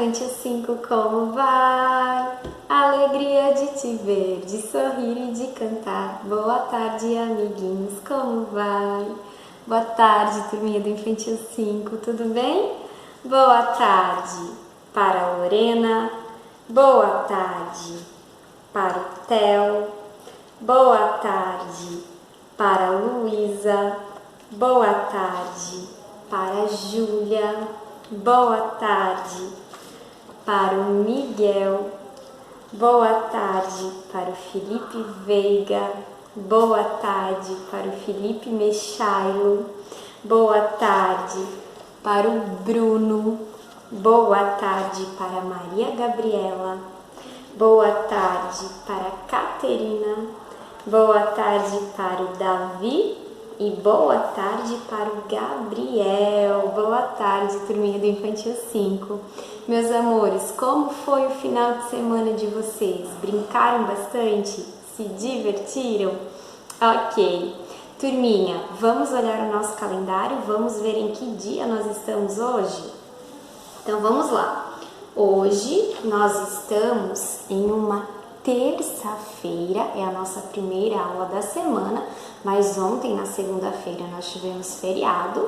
Infantil 5, como vai? Alegria de te ver, de sorrir e de cantar. Boa tarde, amiguinhos, como vai? Boa tarde, turminha do Infantil 5, tudo bem? Boa tarde para a Lorena, boa tarde para o Theo, boa tarde para a Luísa, boa tarde para a Júlia, boa tarde para o Miguel, boa tarde para o Felipe Veiga, boa tarde para o Felipe Mechailo, boa tarde para o Bruno, boa tarde para a Maria Gabriela, boa tarde para a Caterina, boa tarde para o Davi e boa tarde para o Gabriel. Boa tarde, turminha do Infantil 5. Meus amores, como foi o final de semana de vocês? Brincaram bastante? Se divertiram? Ok. Turminha, vamos olhar o nosso calendário? Vamos ver em que dia nós estamos hoje? Então vamos lá. Hoje nós estamos em uma terça-feira, é a nossa primeira aula da semana, mas ontem, na segunda-feira, nós tivemos feriado.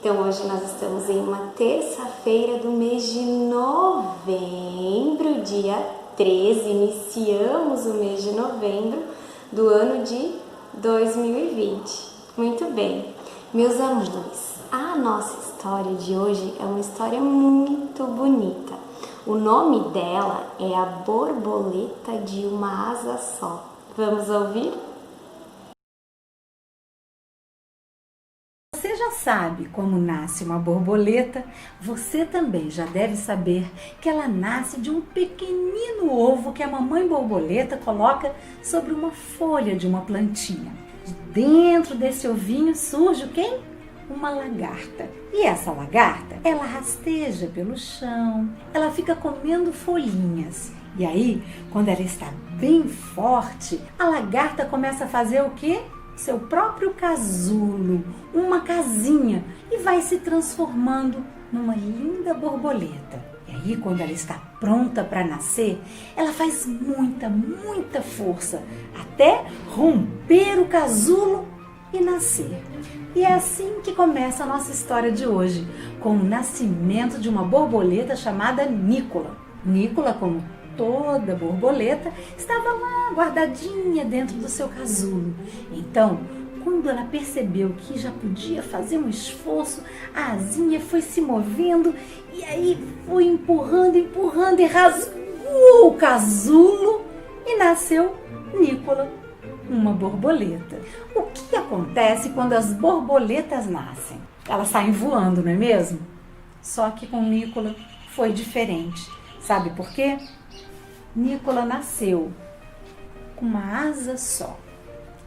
Então, hoje nós estamos em uma terça-feira do mês de novembro, dia 13. Iniciamos o mês de novembro do ano de 2020. Muito bem, meus amores, a nossa história de hoje é uma história muito bonita. O nome dela é A Borboleta de uma Asa Só. Vamos ouvir? Você já sabe como nasce uma borboleta, você também já deve saber que ela nasce de um pequenino ovo que a mamãe borboleta coloca sobre uma folha de uma plantinha. De dentro desse ovinho surge quem? Uma lagarta. E essa lagarta, ela rasteja pelo chão, ela fica comendo folhinhas. E aí, quando ela está bem forte, a lagarta começa a fazer o quê? Seu próprio casulo, uma casinha, e vai se transformando numa linda borboleta. E aí, quando ela está pronta para nascer, ela faz muita força até romper o casulo e nascer. E é assim que começa a nossa história de hoje, com o nascimento de uma borboleta chamada Nicola. Nicola, como toda borboleta, estava lá guardadinha dentro do seu casulo. Então, quando ela percebeu que já podia fazer um esforço, a asinha foi se movendo e aí foi empurrando e rasgou o casulo e nasceu Nicola, uma borboleta. O que acontece quando as borboletas nascem? Elas saem voando, não é mesmo? Só que com Nicola foi diferente. Sabe por quê? Nicola nasceu com uma asa só.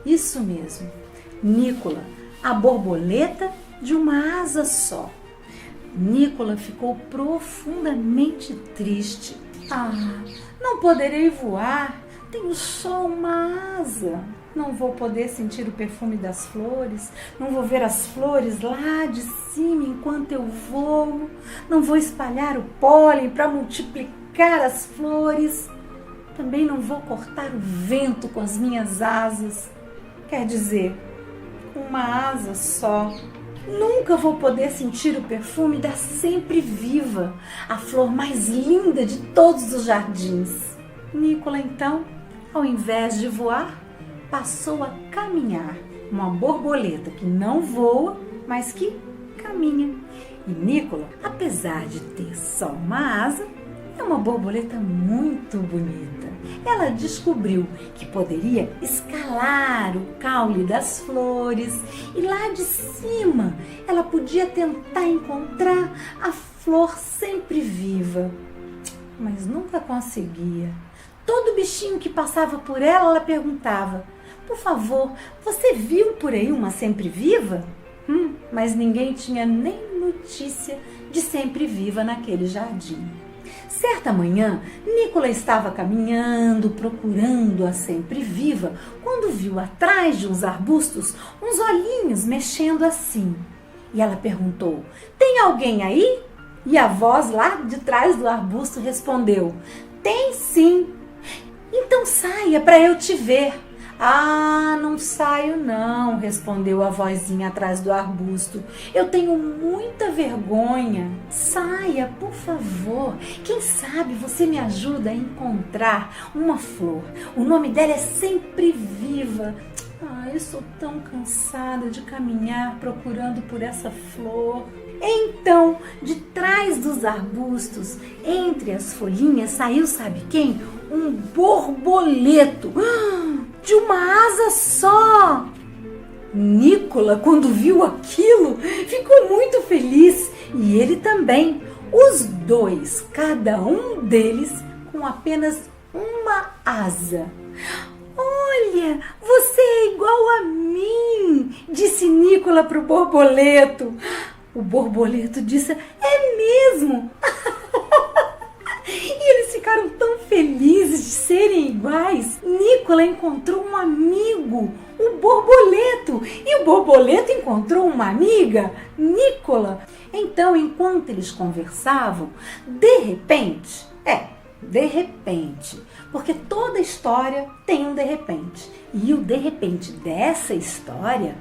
Isso mesmo, Nicola, a borboleta de uma asa só. Nicola ficou profundamente triste. Não poderei voar, tenho só uma asa. Não vou poder sentir o perfume das flores, não vou ver as flores lá de cima enquanto eu voo, não vou espalhar o pólen para multiplicar as flores, também não vou cortar o vento com as minhas asas. Quer dizer, com uma asa só, nunca vou poder sentir o perfume da sempre viva, a flor mais linda de todos os jardins. Nicola, então, ao invés de voar, passou a caminhar, uma borboleta que não voa, mas que caminha. E Nicola, apesar de ter só uma asa, é uma borboleta muito bonita. Ela descobriu que poderia escalar o caule das flores e lá de cima ela podia tentar encontrar a flor sempre viva, mas nunca conseguia. Todo bichinho que passava por ela perguntava: por favor, você viu por aí uma sempre viva? Mas ninguém tinha nem notícia de sempre viva naquele jardim. Certa manhã, Nicola estava caminhando, procurando a sempre viva, quando viu atrás de uns arbustos uns olhinhos mexendo assim. E ela perguntou: tem alguém aí? E a voz lá de trás do arbusto respondeu: tem sim. Então saia para eu te ver. Ah, não saio não, respondeu a vozinha atrás do arbusto. Eu tenho muita vergonha. Saia, por favor. Quem sabe você me ajuda a encontrar uma flor. O nome dela é Sempre Viva. Ah, eu sou tão cansada de caminhar procurando por essa flor. Então, de trás dos arbustos, entre as folhinhas, saiu, sabe quem? Um borboleto de uma asa só. Nicola, quando viu aquilo, ficou muito feliz e ele também. Os dois, cada um deles com apenas uma asa. Olha, você é igual a mim, disse Nicola para o borboleto. O borboleto disse: é mesmo. E eles ficaram tão felizes de serem iguais. Nicola encontrou um amigo, o borboleto, e o borboleto encontrou uma amiga, Nicola. Então, enquanto eles conversavam, de repente, porque toda história tem um de repente. E o de repente dessa história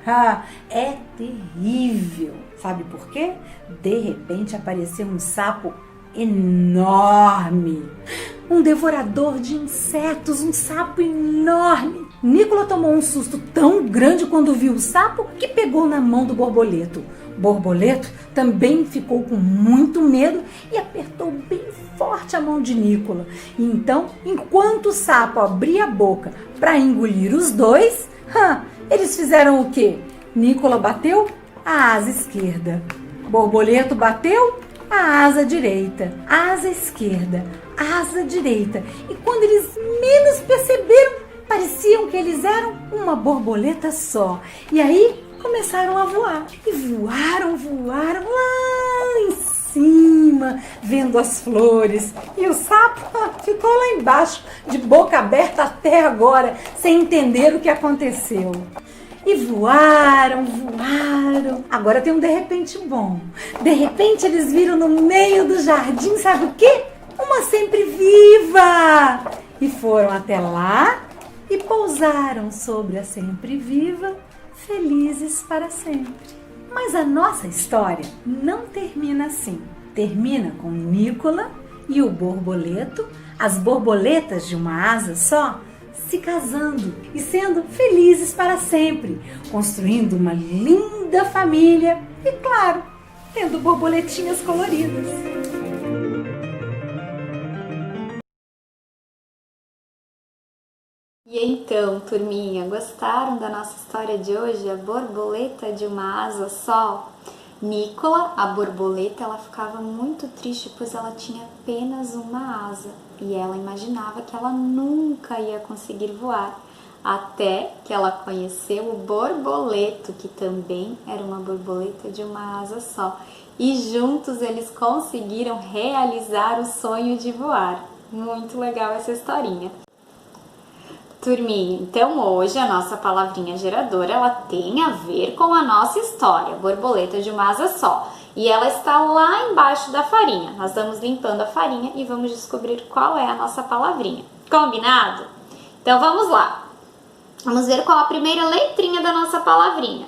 é terrível. Sabe por quê? De repente apareceu um sapo enorme, um devorador de insetos, um sapo enorme. Nicola tomou um susto tão grande quando viu o sapo que pegou na mão do borboleto. Borboleto também ficou com muito medo e apertou bem forte a mão de Nicola. E então, enquanto o sapo abria a boca para engolir os dois, eles fizeram o quê? Nicola bateu a asa esquerda, borboleto bateu a asa direita, asa esquerda, asa direita. E quando eles menos perceberam, pareciam que eles eram uma borboleta só. E aí começaram a voar. E voaram lá em cima, vendo as flores. E o sapo ficou lá embaixo, de boca aberta até agora, sem entender o que aconteceu. E voaram. Agora tem um de repente bom. De repente eles viram no meio do jardim, sabe o quê? Uma sempre viva! E foram até lá e pousaram sobre a sempre viva, felizes para sempre. Mas a nossa história não termina assim. Termina com Nicola e o borboleto, as borboletas de uma asa só, se casando e sendo felizes para sempre, construindo uma linda família e, claro, tendo borboletinhas coloridas. E então, turminha, gostaram da nossa história de hoje? A borboleta de uma asa só? Nicola, a borboleta, ela ficava muito triste, pois ela tinha apenas uma asa e ela imaginava que ela nunca ia conseguir voar, até que ela conheceu o borboleto, que também era uma borboleta de uma asa só, e juntos eles conseguiram realizar o sonho de voar. Muito legal essa historinha. Turminha, então hoje a nossa palavrinha geradora, ela tem a ver com a nossa história, borboleta de uma asa só. E ela está lá embaixo da farinha. Nós vamos limpando a farinha e vamos descobrir qual é a nossa palavrinha. Combinado? Então vamos lá. Vamos ver qual a primeira letrinha da nossa palavrinha.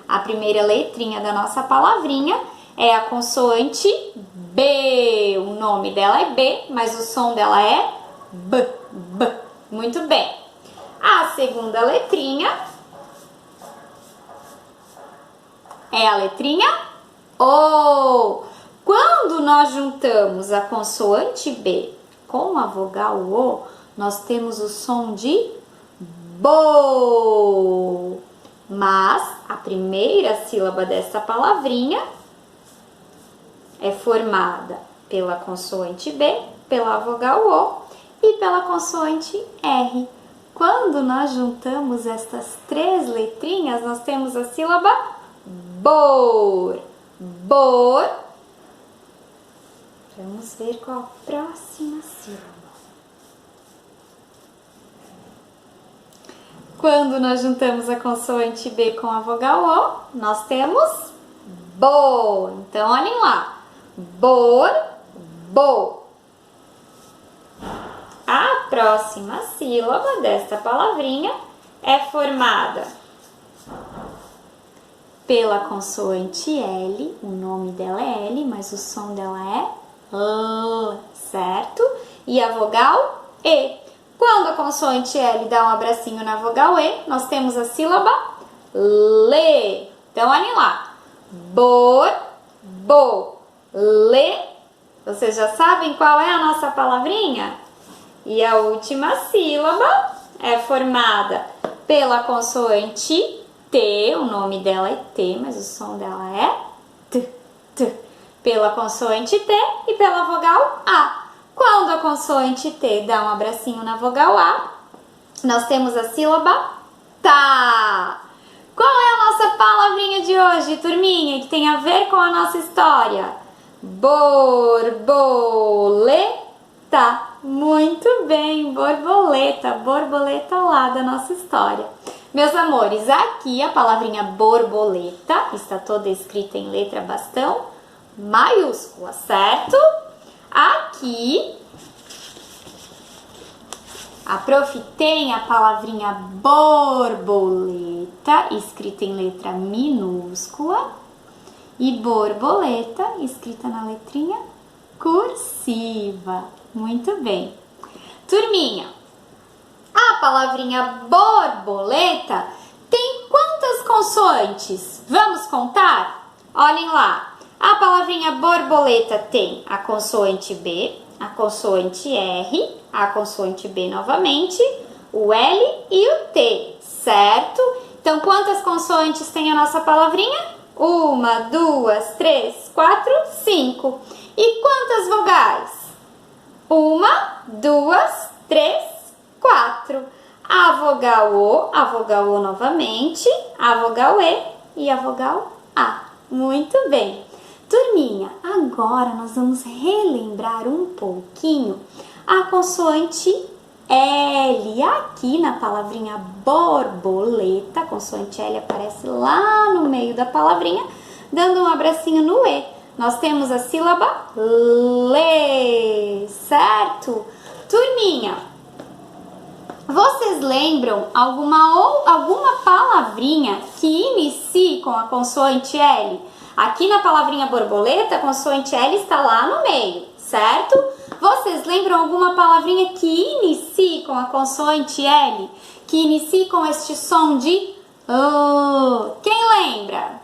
A primeira letrinha da nossa palavrinha é a consoante B. O nome dela é B, mas o som dela é B. Muito bem. A segunda letrinha é a letrinha O. Quando nós juntamos a consoante B com a vogal O, nós temos o som de bo. Mas a primeira sílaba dessa palavrinha é formada pela consoante B, pela vogal O e pela consoante R. Quando nós juntamos estas três letrinhas, nós temos a sílaba bor. Bor. Vamos ver qual a próxima sílaba. Quando nós juntamos a consoante B com a vogal O, nós temos Bo. Então, olhem lá. Bo. A próxima sílaba desta palavrinha é formada pela consoante L. O nome dela é L, mas o som dela é L, certo? E a vogal E. Quando a consoante L dá um abracinho na vogal E, nós temos a sílaba LE. Então, olhem lá. Bo. Le. Vocês já sabem qual é a nossa palavrinha? E a última sílaba é formada pela consoante T. O nome dela é T, mas o som dela é T. Pela consoante T e pela vogal A. Quando a consoante T dá um abracinho na vogal A, nós temos a sílaba tá. Qual é a nossa palavrinha de hoje, turminha, que tem a ver com a nossa história? Borboleta. Muito bem, borboleta lá da nossa história. Meus amores, aqui a palavrinha borboleta está toda escrita em letra bastão maiúscula, certo? Aqui, a prof tem a palavrinha borboleta, escrita em letra minúscula, e borboleta, escrita na letrinha cursiva. Muito bem. Turminha, a palavrinha borboleta tem quantas consoantes? Vamos contar? Olhem lá. A palavrinha borboleta tem a consoante B, a consoante R, a consoante B novamente, o L e o T, certo? Então, quantas consoantes tem a nossa palavrinha? 1, 2, 3, 4, 5. E quantas vogais? 1, 2, 3, 4. A vogal O novamente, a vogal E e a vogal A. Muito bem. Turminha, agora nós vamos relembrar um pouquinho a consoante L. Aqui na palavrinha borboleta, a consoante L aparece lá no meio da palavrinha, dando um abracinho no E. Nós temos a sílaba LE, certo? Turminha, vocês lembram alguma palavrinha que inicie com a consoante L? Aqui na palavrinha borboleta, a consoante L está lá no meio, certo? Vocês lembram alguma palavrinha que inicie com a consoante L? Que inicie com este som de Quem lembra?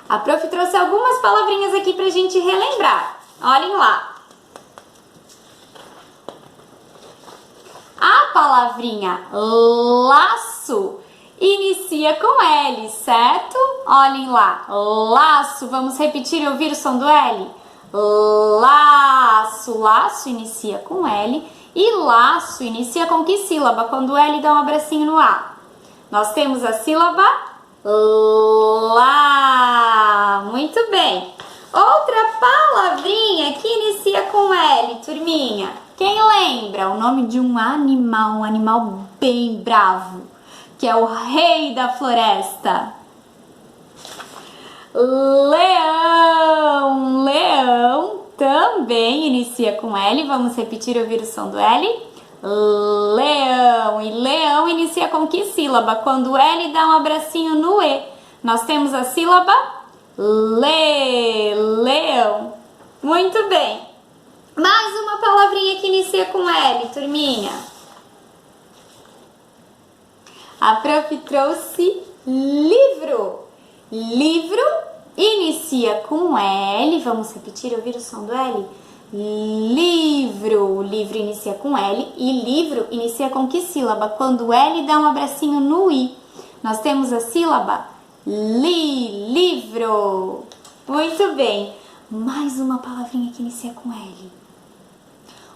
A prof trouxe algumas palavrinhas aqui pra gente relembrar. Olhem lá. A palavrinha laço inicia com L, certo? Olhem lá. Laço. Vamos repetir e ouvir o som do L? Laço. Laço inicia com L. E laço inicia com que sílaba? Quando o L dá um abracinho no A. Nós temos a sílaba lá. Muito bem. Outra palavrinha que inicia com L, turminha. Quem lembra? O nome de um animal bem bravo, que é o rei da floresta. Leão. Leão também inicia com L. Vamos repetir e ouvir o som do L? Leão. E leão inicia com que sílaba? Quando o L dá um abracinho no E. Nós temos a sílaba leão. Muito bem. Mais uma palavrinha que inicia com L, turminha. A prof trouxe livro. Livro inicia com L. Vamos repetir e ouvir o som do L? Livro. Livro inicia com L. E livro inicia com que sílaba? Quando o L dá um abracinho no I. Nós temos a sílaba livro. Muito bem. Mais uma palavrinha que inicia com L.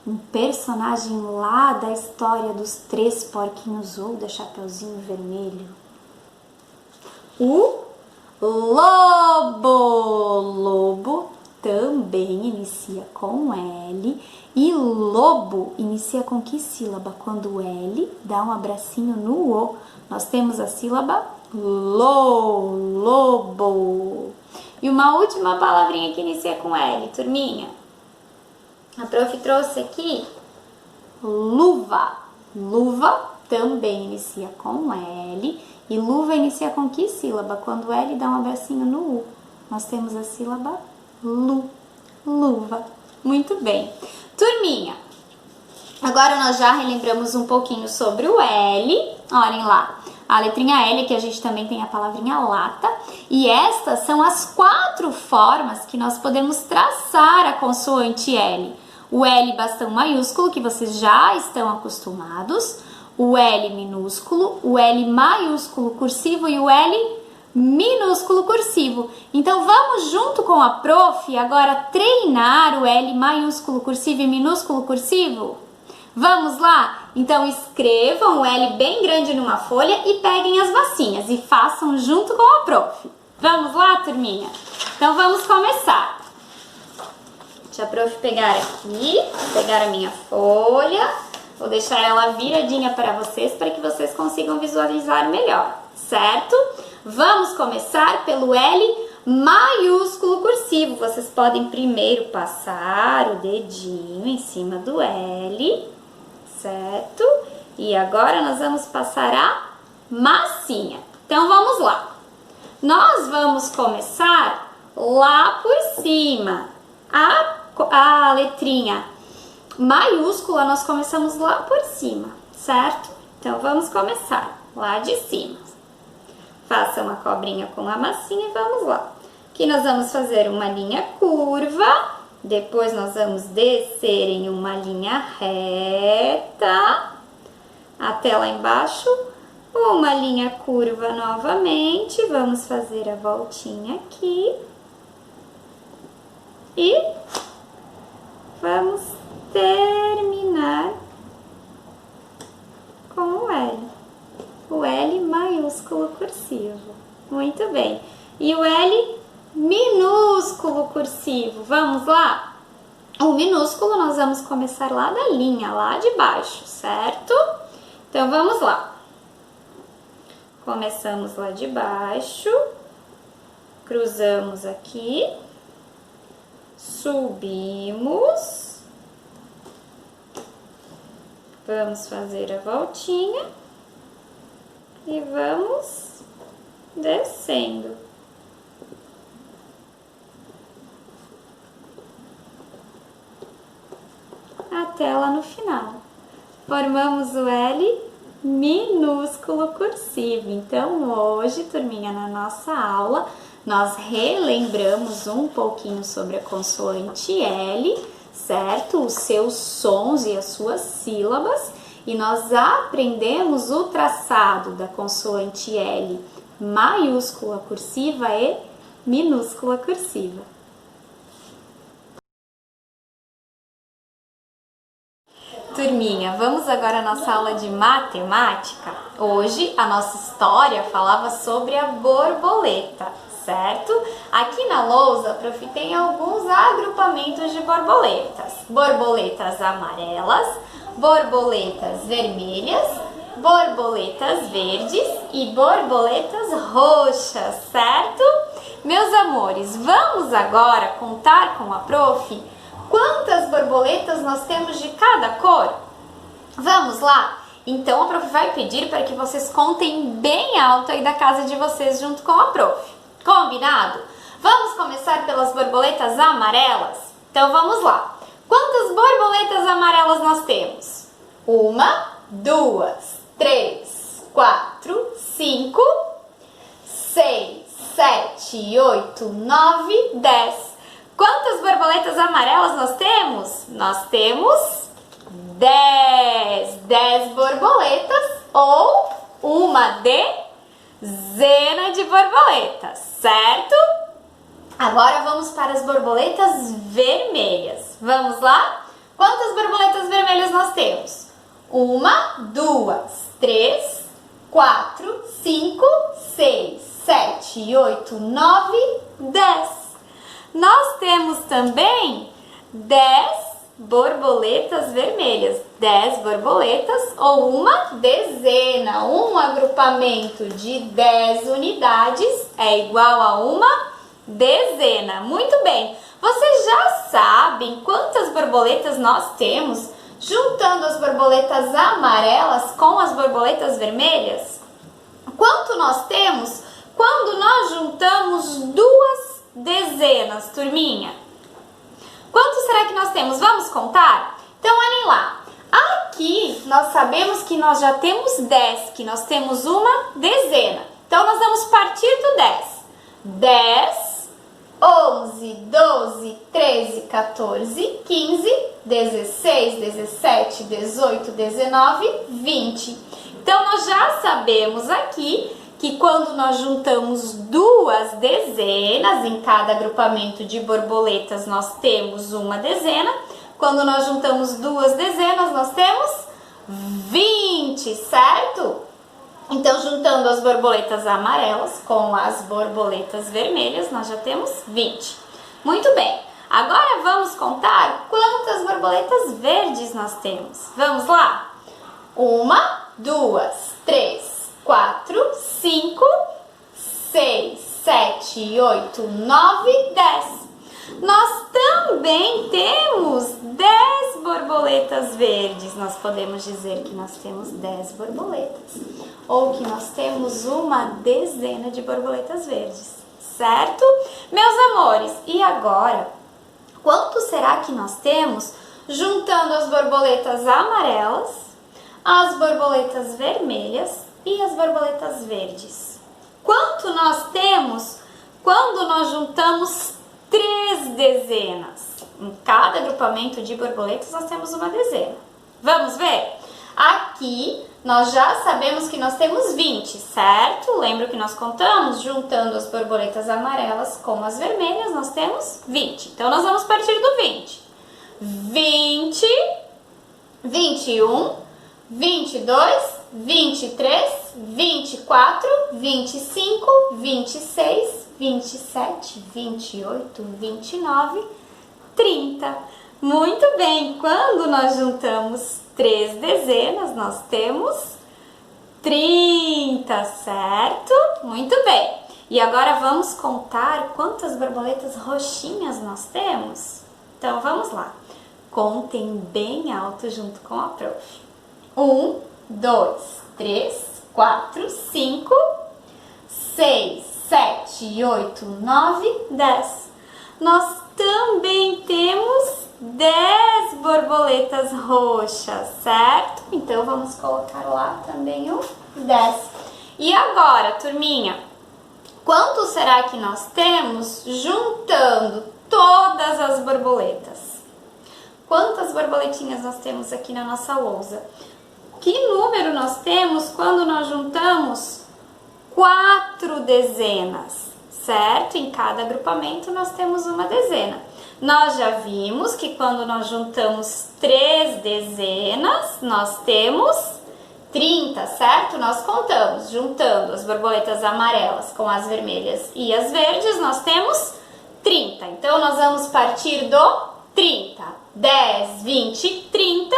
Um personagem lá da história dos 3 porquinhos ou da Chapeuzinho Vermelho. O lobo. Lobo também inicia com L. E lobo inicia com que sílaba? Quando o L dá um abracinho no O. Nós temos a sílaba lobo. E uma última palavrinha que inicia com L, turminha. A prof trouxe aqui luva. Luva também inicia com L. E luva inicia com que sílaba? Quando L dá um abracinho no U. Nós temos a sílaba lu. Luva. Muito bem. Turminha, agora nós já relembramos um pouquinho sobre o L. Olhem lá. A letrinha L, que a gente também tem a palavrinha lata. E estas são as 4 formas que nós podemos traçar a consoante L. O L bastão maiúsculo, que vocês já estão acostumados. O L minúsculo, o L maiúsculo cursivo e o L minúsculo cursivo. Então, vamos junto com a prof agora treinar o L maiúsculo cursivo e minúsculo cursivo? Vamos lá? Então, escrevam o L bem grande numa folha e peguem as massinhas e façam junto com a prof. Vamos lá, turminha? Então, vamos começar. Deixa a prof pegar aqui, pegar a minha folha. Vou deixar ela viradinha para vocês que consigam visualizar melhor, certo? Vamos começar pelo L maiúsculo cursivo. Vocês podem primeiro passar o dedinho em cima do L, certo? E agora nós vamos passar a massinha. Então, vamos lá. Nós vamos começar lá por cima. A letrinha maiúscula nós começamos lá por cima, certo? Então, vamos começar lá de cima. Faça uma cobrinha com a massinha e vamos lá. Aqui nós vamos fazer uma linha curva, depois nós vamos descer em uma linha reta, até lá embaixo, uma linha curva novamente, vamos fazer a voltinha aqui. E vamos terminar com o L maiúsculo cursivo. Muito bem. E o L minúsculo cursivo, vamos lá? O minúsculo nós vamos começar lá da linha, lá de baixo, certo? Então, vamos lá. Começamos lá de baixo, cruzamos aqui, subimos, vamos fazer a voltinha e vamos descendo. Até lá no final. Formamos o L minúsculo cursivo. Então, hoje, turminha, na nossa aula, nós relembramos um pouquinho sobre a consoante L, certo? Os seus sons e as suas sílabas. E nós aprendemos o traçado da consoante L maiúscula cursiva e minúscula cursiva. Turminha, vamos agora à nossa aula de matemática. Hoje a nossa história falava sobre a borboleta, certo? Aqui na lousa, a prof tem alguns agrupamentos de borboletas. Borboletas amarelas, borboletas vermelhas, borboletas verdes e borboletas roxas, certo? Meus amores, vamos agora contar com a prof quantas borboletas nós temos de cada cor? Vamos lá? Então, a prof vai pedir para que vocês contem bem alto aí da casa de vocês junto com a prof. Combinado? Vamos começar pelas borboletas amarelas? Então, vamos lá. Quantas borboletas amarelas nós temos? 1, 2, 3, 4, 5, 6, 7, 8, 9, 10. Quantas borboletas amarelas nós temos? Nós temos 10. 10 borboletas ou uma dezena de borboletas, certo? Agora vamos para as borboletas vermelhas. Vamos lá? Quantas borboletas vermelhas nós temos? 1, 2, 3, 4, 5, 6, 7, 8, 9, 10. Nós temos também 10 borboletas vermelhas. 10 borboletas ou uma dezena. Um agrupamento de 10 unidades é igual a uma dezena. Muito bem. Vocês já sabem quantas borboletas nós temos juntando as borboletas amarelas com as borboletas vermelhas? Quanto nós temos quando nós juntamos duas dezenas, turminha? Quanto será que nós temos? Vamos contar? Então, olhem lá. Aqui, nós sabemos que nós já temos 10, que nós temos uma dezena. Então, nós vamos partir do 10. 10, 11, 12, 13, 14, 15, 16, 17, 18, 19, 20. Então, nós já sabemos aqui que quando nós juntamos duas dezenas, em cada agrupamento de borboletas nós temos uma dezena. Quando nós juntamos duas dezenas, nós temos 20, certo? Então, juntando as borboletas amarelas com as borboletas vermelhas, nós já temos 20. Muito bem. Agora vamos contar quantas borboletas verdes nós temos. Vamos lá? 1, 2, 3, 4, 5, 6, 7, 8, 9, 10. Nós também temos 10 borboletas verdes. Nós podemos dizer que nós temos 10 borboletas. Ou que nós temos uma dezena de borboletas verdes. Certo? Meus amores, e agora? Quanto será que nós temos juntando as borboletas amarelas, as borboletas vermelhas e as borboletas verdes? Quanto nós temos quando nós juntamos 3 dezenas? Em cada agrupamento de borboletas nós temos uma dezena. Vamos ver? Aqui nós já sabemos que nós temos 20, certo? Lembra que nós contamos? Juntando as borboletas amarelas com as vermelhas, nós temos 20. Então, nós vamos partir do 20. 20, 21, 22, 23, 24, 25, 26, 27, 28, 29, 30. Muito bem, quando nós juntamos 3 dezenas, nós temos 30, certo? Muito bem. E agora vamos contar quantas borboletas roxinhas nós temos? Então, vamos lá. Contem bem alto junto com a prof. 1, 2, 3, 4, 5, 6, 7, 8, 9, 10. Nós também temos 10 borboletas roxas, certo? Então, vamos colocar lá também o 10. E agora, turminha, quanto será que nós temos juntando todas as borboletas? Quantas borboletinhas nós temos aqui na nossa lousa? Que número nós temos quando nós juntamos 4 dezenas, certo? Em cada agrupamento nós temos uma dezena. Nós já vimos que quando nós juntamos 3 dezenas, nós temos 30, certo? Nós contamos, juntando as borboletas amarelas com as vermelhas e as verdes, nós temos 30. Então, nós vamos partir do 30. 10, 20, 30,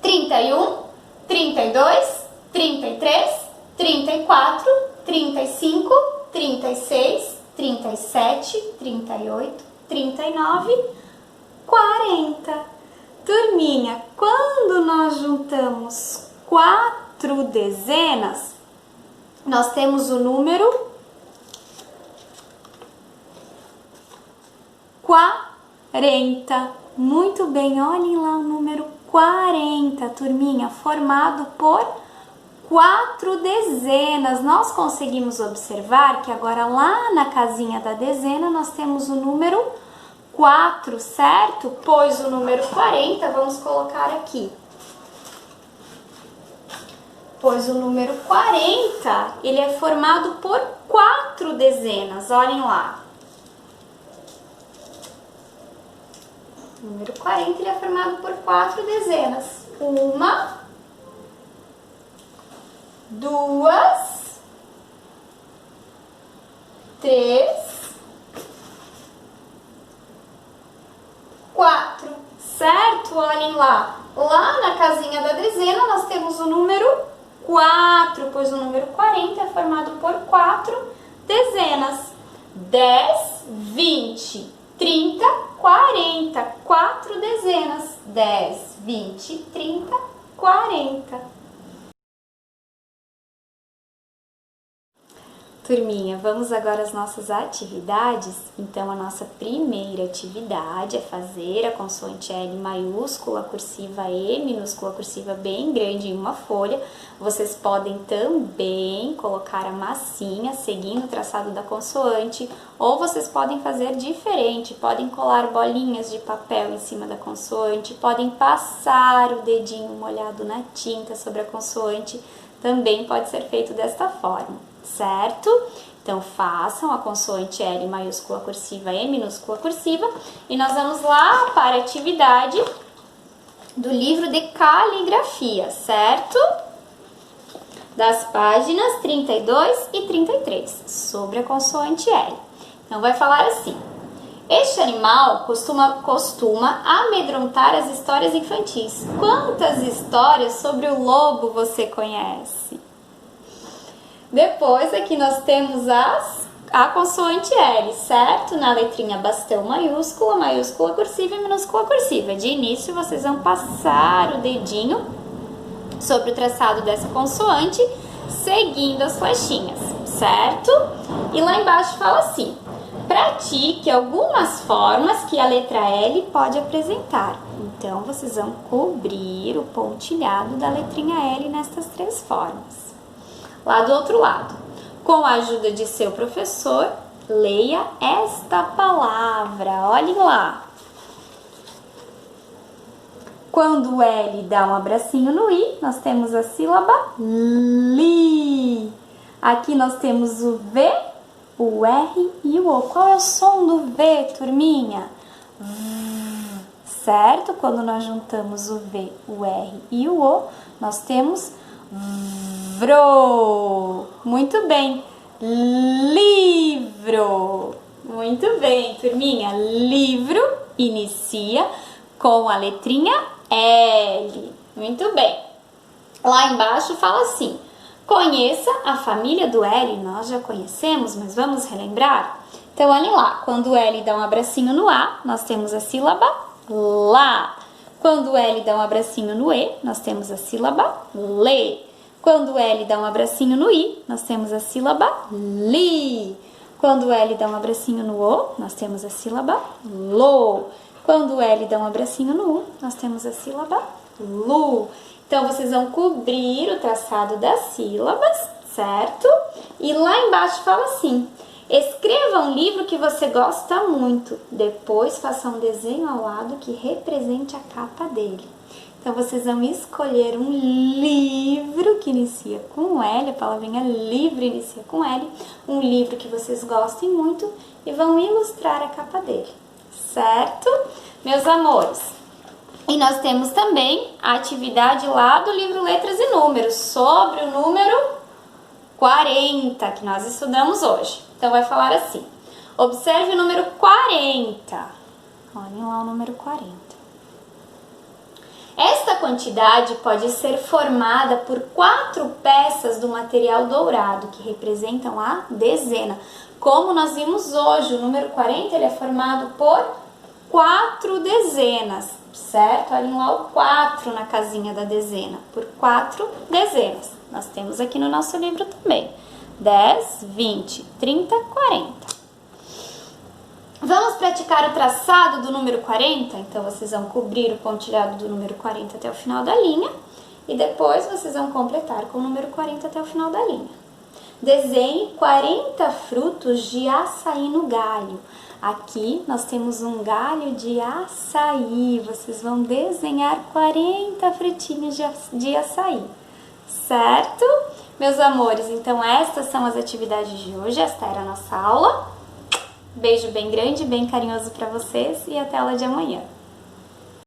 31, 32, 33, 34, 35, 36, 37, 38, 39, 40. Turminha, quando nós juntamos 4 dezenas, nós temos o número 40. Muito bem, olhem lá o número 40, turminha, formado por 4 dezenas. Nós conseguimos observar que agora lá na casinha da dezena nós temos o número 4, certo? Pois o número 40, vamos colocar aqui. Pois o número 40, ele é formado por 4 dezenas, olhem lá. O número 40, ele é formado por 4 dezenas. 1, 2, 3, 4. certo? Olhem lá. Lá na casinha da dezena nós temos o número 4, pois o número 40 é formado por 4 dezenas. 10, 20, 30, 40. 4 dezenas. 10, 20, 30, 40. Turminha, vamos agora às nossas atividades. Então, a nossa primeira atividade é fazer a consoante L maiúscula, cursiva E, minúscula, cursiva bem grande em uma folha. Vocês podem também colocar a massinha seguindo o traçado da consoante, ou vocês podem fazer diferente, podem colar bolinhas de papel em cima da consoante, podem passar o dedinho molhado na tinta sobre a consoante, também pode ser feito desta forma. Certo? Então, façam a consoante L maiúscula cursiva E minúscula cursiva e nós vamos lá para a atividade do livro de caligrafia, certo? Das páginas 32 e 33, sobre a consoante L. Então, vai falar assim: este animal costuma amedrontar as histórias infantis. Quantas histórias sobre o lobo você conhece? Depois aqui nós temos a consoante L, certo? Na letrinha bastão maiúscula, maiúscula cursiva e minúscula cursiva. De início vocês vão passar o dedinho sobre o traçado dessa consoante, seguindo as flechinhas, certo? E lá embaixo fala assim: pratique algumas formas que a letra L pode apresentar. Então vocês vão cobrir o pontilhado da letrinha L nestas 3 formas. Lá do outro lado, com a ajuda de seu professor, leia esta palavra. Olhem lá. Quando o L dá um abracinho no I, nós temos a sílaba li. Aqui nós temos o V, o R e o O. Qual é o som do V, turminha? Certo? Quando nós juntamos o V, o R e o O, nós temos vro. Muito bem. Livro. Muito bem, turminha. Livro inicia com a letrinha L. Muito bem. Lá embaixo fala assim: conheça a família do L. Nós já conhecemos, mas vamos relembrar? Então, olhem lá. Quando o L dá um abracinho no A, nós temos a sílaba lá. Quando o L dá um abracinho no E, nós temos a sílaba lê. Quando o L dá um abracinho no I, nós temos a sílaba li. Quando o L dá um abracinho no O, nós temos a sílaba lo. Quando o L dá um abracinho no U, nós temos a sílaba lu. Então, vocês vão cobrir o traçado das sílabas, certo? E lá embaixo fala assim: escreva um livro que você gosta muito. Depois, faça um desenho ao lado que represente a capa dele. Então, vocês vão escolher um livro que inicia com L, a palavrinha livro inicia com L, um livro que vocês gostem muito e vão ilustrar a capa dele, certo? Meus amores, e nós temos também a atividade lá do livro Letras e Números, sobre o número 40, que nós estudamos hoje. Então, vai falar assim: observe o número 40. Olhem lá o número 40. Esta quantidade pode ser formada por 4 peças do material dourado, que representam a dezena. Como nós vimos hoje, o número 40 ele é formado por 4 dezenas, certo? Olhem lá o 4 na casinha da dezena, por 4 dezenas. Nós temos aqui no nosso livro também: 10, 20, 30, 40. Vamos praticar o traçado do número 40? Então, vocês vão cobrir o pontilhado do número 40 até o final da linha e depois vocês vão completar com o número 40 até o final da linha. Desenhe 40 frutos de açaí no galho. Aqui nós temos um galho de açaí. Vocês vão desenhar 40 frutinhos de açaí, certo? Meus amores, então estas são as atividades de hoje. Esta era a nossa aula. Beijo bem grande, bem carinhoso para vocês e até a aula de amanhã.